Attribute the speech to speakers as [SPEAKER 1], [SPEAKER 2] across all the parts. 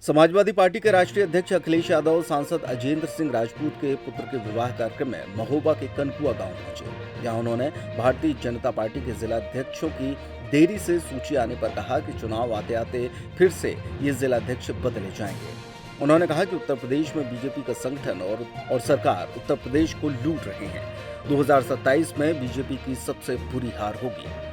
[SPEAKER 1] Samajwadi party के राष्ट्रीय अध्यक्ष अखिलेश यादव सांसद अजेंद्र सिंह राजपूत के पुत्र के विवाह कार्यक्रम में महोबा के कनकुआ गांव पहुंचे, जहां उन्होंने भारतीय जनता पार्टी के जिला अध्यक्षों की देरी से सूची आने पर कहा कि चुनाव आते आते फिर से ये जिला अध्यक्ष बदले जाएंगे। उन्होंने कहा कि उत्तर प्रदेश में बीजेपी का संगठन और सरकार उत्तर प्रदेश को लूट रहे हैं। 2027 में बीजेपी की सबसे बुरी हार होगी।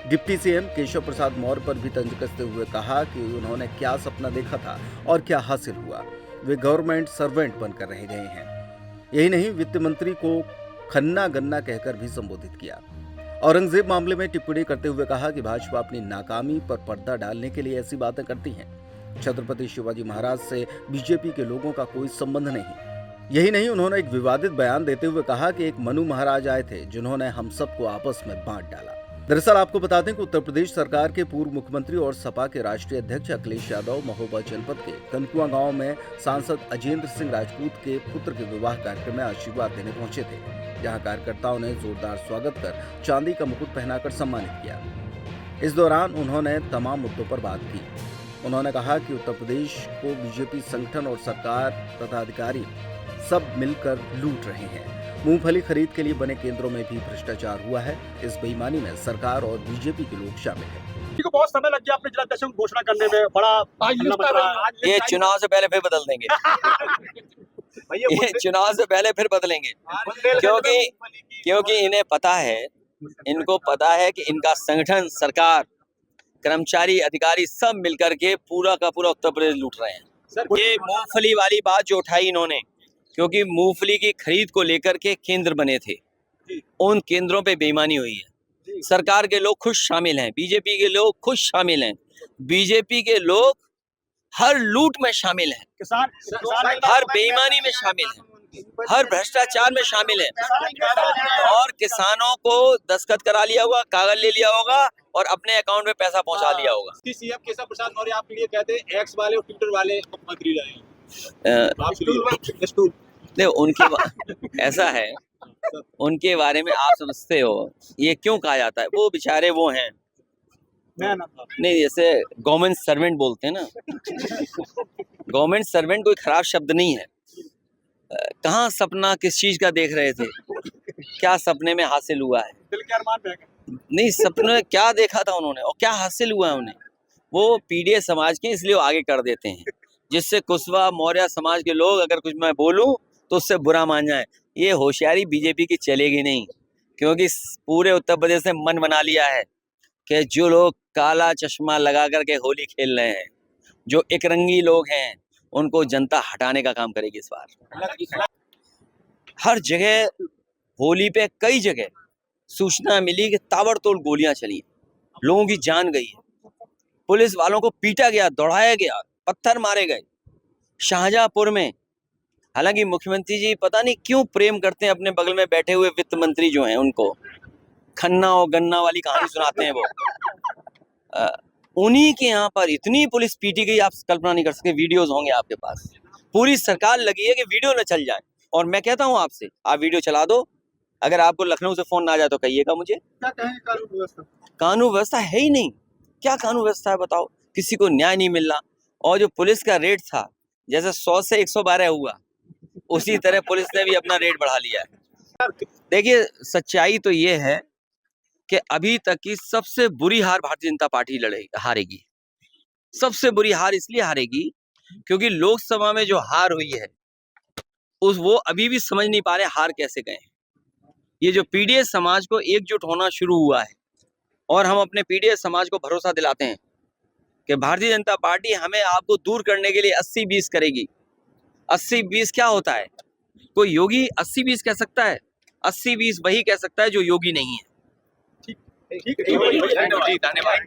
[SPEAKER 1] डिप्टी सीएम केशव प्रसाद मौर्य पर भी तंज कसते हुए कहा कि उन्होंने क्या सपना देखा था और क्या हासिल हुआ। वे गवर्नमेंट सर्वेंट बनकर रह गए हैं। यही नहीं, वित्त मंत्री को खन्ना गन्ना कहकर भी संबोधित किया। औरंगजेब मामले में टिप्पणी करते हुए कहा कि भाजपा अपनी नाकामी पर पर्दा डालने के लिए ऐसी बातें करती है। छत्रपति शिवाजी महाराज से बीजेपी के लोगों का कोई संबंध नहीं। यही नहीं, उन्होंने एक विवादित बयान देते हुए कहा कि एक मनु महाराज आए थे जिन्होंने हम सबको आपस में बांट डाला। दरअसल आपको बता दें कि उत्तर प्रदेश सरकार के पूर्व मुख्यमंत्री और सपा के राष्ट्रीय अध्यक्ष अखिलेश यादव महोबा जनपद के कनकुआ गांव में सांसद अजेंद्र सिंह राजपूत के पुत्र के विवाह कार्यक्रम में आशीर्वाद देने पहुंचे थे, जहां कार्यकर्ताओं ने जोरदार स्वागत कर चांदी का मुकुट पहनाकर सम्मानित किया। इस दौरान उन्होंने तमाम मुद्दों पर बात की। उन्होंने कहा कि उत्तर प्रदेश को बीजेपी संगठन और सरकार तथा अधिकारी सब मिलकर लूट रहे हैं। मूंगफली खरीद के लिए बने केंद्रों में भी भ्रष्टाचार हुआ है। इस बेईमानी में सरकार और बीजेपी के लोग शामिल हैं।
[SPEAKER 2] को बहुत समय लग गया अपने जिला अध्यक्ष की घोषणा करने में, बड़ा
[SPEAKER 3] ये चुनाव से पहले फिर बदल देंगे। ये चुनाव से पहले फिर बदलेंगे, क्योंकि इन्हें पता है, इनको पता है कि इनका संगठन, सरकार, कर्मचारी, अधिकारी सब मिलकर के पूरा का पूरा उत्तर प्रदेश लूट रहे हैं। ये मूंगफली वाली बात जो उठाई इन्होंने, क्योंकि मूंगफली की खरीद को लेकर के केंद्र बने थे, उन केंद्रों पे बेईमानी हुई है। सरकार के लोग खुद शामिल हैं, बीजेपी के लोग खुद शामिल हैं, बीजेपी के लोग हर लूट में शामिल हैं, हर बेईमानी में शामिल हैं, हर भ्रष्टाचार में शामिल हैं, और किसानों को दस्तखत करा लिया होगा, कागज ले लिया होगा और अपने अकाउंट में पैसा पहुंचा लिया होगा।
[SPEAKER 2] सीएम केशव प्रसाद मौर्य आपके लिए कहते हैं एक्स वाले और ट्विटर वाले मुख्यमंत्री रहे।
[SPEAKER 3] नहीं, उनके ऐसा है, उनके बारे में आप समझते हो ये क्यों कहा जाता है? वो बेचारे वो हैं नहीं, जैसे गवर्नमेंट सर्वेंट बोलते हैं ना, गवर्नमेंट सर्वेंट कोई खराब शब्द नहीं है। कहाँ सपना किस चीज का देख रहे थे, क्या सपने में हासिल हुआ है?
[SPEAKER 2] दिल के अरमान रह गए।
[SPEAKER 3] नहीं, सपने में क्या देखा था उन्होंने और क्या हासिल हुआ है उन्हें? वो पीडीए समाज के इसलिए आगे कर देते हैं, जिससे कुशवाहा मौर्य समाज के लोग अगर कुछ मैं बोलूं तो उससे बुरा मान जाए। ये होशियारी बीजेपी की चलेगी नहीं, क्योंकि पूरे उत्तर प्रदेश ने मन बना लिया है कि जो लोग काला चश्मा लगा करके होली खेल रहे हैं, जो एकरंगी लोग हैं, उनको जनता हटाने का काम करेगी इस बार। हर जगह होली पे कई जगह सूचना मिली कि ताबड़तोड़ गोलियां चली, लोगों की जान गई है, पुलिस वालों को पीटा गया, दौड़ाया गया, पत्थर मारे गए। शाहजहांपुर में, हालांकि मुख्यमंत्री जी पता नहीं क्यों प्रेम करते हैं अपने बगल में बैठे हुए वित्त मंत्री जो हैं, उनको खन्ना और गन्ना वाली कहानी सुनाते हैं वो। उन्हीं के यहाँ पर इतनी पुलिस पीटी गई, आप कल्पना नहीं कर सकते। वीडियोज होंगे आपके पास, पूरी सरकार लगी है कि वीडियो न चल जाए। और मैं कहता हूँ आपसे, आप वीडियो चला दो, अगर आपको लखनऊ से फोन ना आ जाए तो कहिएगा मुझे।
[SPEAKER 2] क्या कहेंगे कानून व्यवस्था?
[SPEAKER 3] कानून व्यवस्था है ही नहीं। क्या कानून व्यवस्था है बताओ? किसी को न्याय नहीं मिल रहा। और जो पुलिस का रेट था, जैसे 100 से 112 हुआ, उसी तरह पुलिस ने भी अपना रेट बढ़ा लिया है। देखिए, सच्चाई तो ये है कि अभी तक की सबसे बुरी हार भारतीय जनता पार्टी हारेगी। सबसे बुरी हार इसलिए हारेगी क्योंकि लोकसभा में जो हार हुई है, वो अभी भी समझ नहीं पा रहे हार कैसे गए। ये जो पीडीए समाज को एकजुट होना शुरू हुआ है, और हम अपने पीडीए समाज को भरोसा दिलाते हैं कि भारतीय जनता पार्टी हमें आपको दूर करने के लिए 80-20 करेगी। 80-20 क्या होता है? कोई योगी 80-20 कह सकता है? 80-20 वही कह सकता है जो योगी नहीं है।
[SPEAKER 2] ठीक है, धन्यवाद।